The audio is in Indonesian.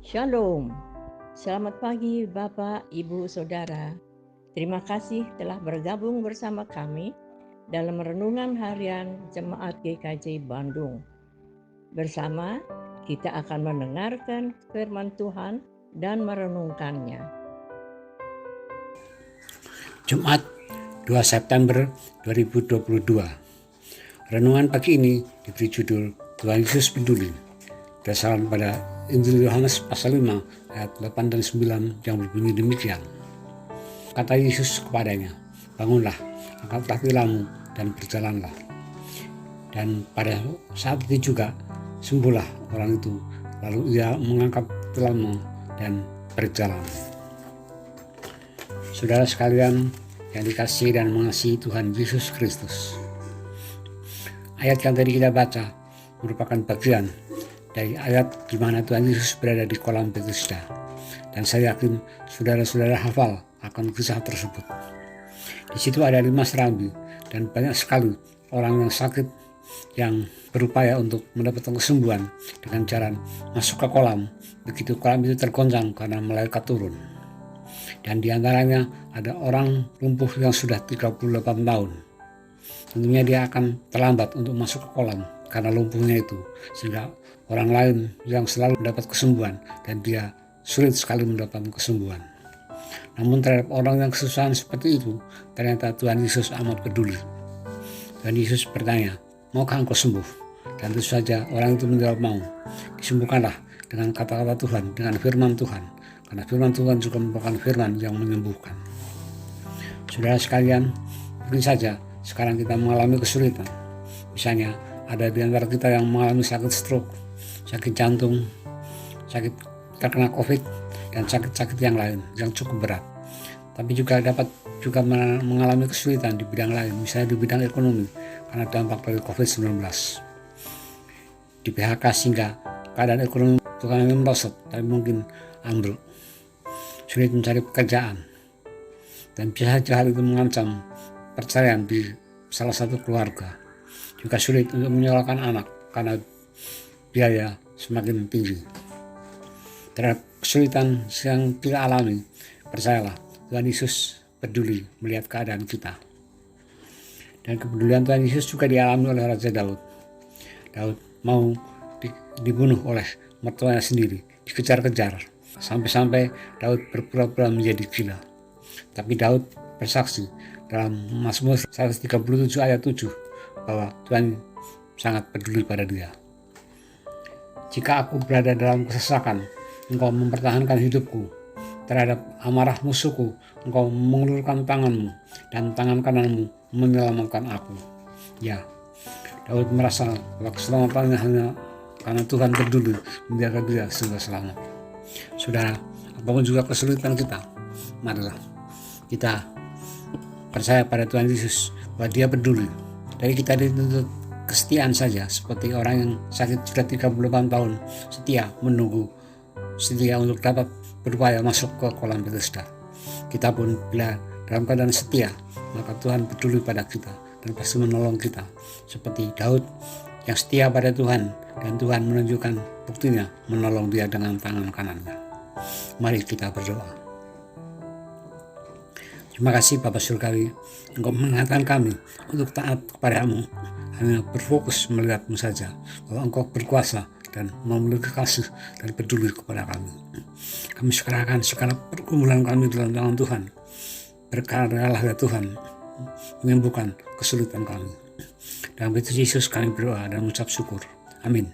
Shalom. Selamat pagi Bapak, Ibu, Saudara. Terima kasih telah bergabung bersama kami dalam renungan harian Jemaat GKJ Bandung. Bersama kita akan mendengarkan firman Tuhan dan merenungkannya. Jumat 2 September 2022. Renungan pagi ini diberi judul Tuhan Yesus Peduli. Berdasarkan pada Injil Yohanes pasal 5 ayat 8 dan 9 yang berbunyi demikian. Kata Yesus kepadanya, "Bangunlah, angkatlah tilammu dan berjalanlah." Dan pada saat itu juga sembuhlah orang itu. Lalu ia mengangkat tilamnya dan berjalan. Saudara sekalian yang dikasihi dan mengasihi Tuhan Yesus Kristus, ayat yang tadi kita baca merupakan bagian dari ayat di mana Tuhan Yesus berada di kolam Bethesda. Dan saya yakin saudara-saudara hafal akan kisah tersebut. Di situ ada 5 serambi dan banyak sekali orang yang sakit yang berupaya untuk mendapatkan kesembuhan dengan cara masuk ke kolam. Begitu kolam itu tergoncang karena malaikat turun. Dan di antaranya ada orang lumpuh yang sudah 38 tahun. Tentunya dia akan terlambat untuk masuk ke kolam karena lumpuhnya itu, sehingga orang lain yang selalu mendapat kesembuhan dan dia sulit sekali mendapatkan kesembuhan. Namun terhadap orang yang kesusahan seperti itu, ternyata Tuhan Yesus amat peduli. Tuhan Yesus bertanya, "Maukah engkau sembuh?" Dan tentu saja orang itu menjawab, "Mau." Disembuhkanlah dengan kata-kata Tuhan, dengan firman Tuhan. Karena firman Tuhan juga merupakan firman yang menyembuhkan. Saudara sekalian, mungkin saja sekarang kita mengalami kesulitan. Misalnya ada di antara kita yang mengalami sakit stroke, sakit jantung, sakit terkena COVID, dan sakit-sakit yang lain yang cukup berat. Tapi juga dapat juga mengalami kesulitan di bidang lain, misalnya di bidang ekonomi karena dampak dari COVID-19. Di PHK sehingga keadaan ekonomi bukan hanya merosot, tapi mungkin ambruk. Sulit mencari pekerjaan. Dan bisa saja hal itu mengancam perceraian di salah satu keluarga. Juga sulit untuk menyekolahkan anak karena biaya semakin tinggi. Terhadap kesulitan yang kita alami, percayalah, Tuhan Yesus peduli melihat keadaan kita. Dan kepedulian Tuhan Yesus juga dialami oleh Raja Daud. Daud mau dibunuh oleh mertuanya sendiri, dikejar-kejar. Sampai-sampai Daud berpura-pura menjadi gila. Tapi Daud bersaksi dalam Mazmur 137 ayat 7 bahwa Tuhan sangat peduli pada dia. "Jika aku berada dalam kesesakan, engkau mempertahankan hidupku. Terhadap amarah musuhku, engkau mengulurkan tanganmu, dan tangan kananmu menyelamatkan aku." Ya, Daud merasa bahwa keselamatannya hanya karena Tuhan peduli menjaga dia sehingga selamat. Saudara, apapun juga kesulitan kita, marilah kita percaya pada Tuhan Yesus bahwa Dia peduli. Dari kita dituntut kesetiaan saja, seperti orang yang sakit sudah 38 tahun setia menunggu, setia untuk dapat berupaya masuk ke kolam Bethesda. Kita pun bila dalam keadaan setia, maka Tuhan peduli pada kita dan pasti menolong kita, seperti Daud yang setia pada Tuhan, dan Tuhan menunjukkan buktinya menolong dia dengan tangan kanannya. Mari kita berdoa. Terima kasih Bapa Surgawi, Engkau mengingatkan kami untuk taat kepadamu, hanya berfokus melihat-Mu saja, bahwa Engkau berkuasa dan memiliki kasih dan peduli kepada kami. Kami serahkan segala pergumulan kami dalam tangan Tuhan. Berkaryalah ya Tuhan, menyembuhkan kesulitan kami. Dalam Yesus kami berdoa dan mengucap syukur. Amin.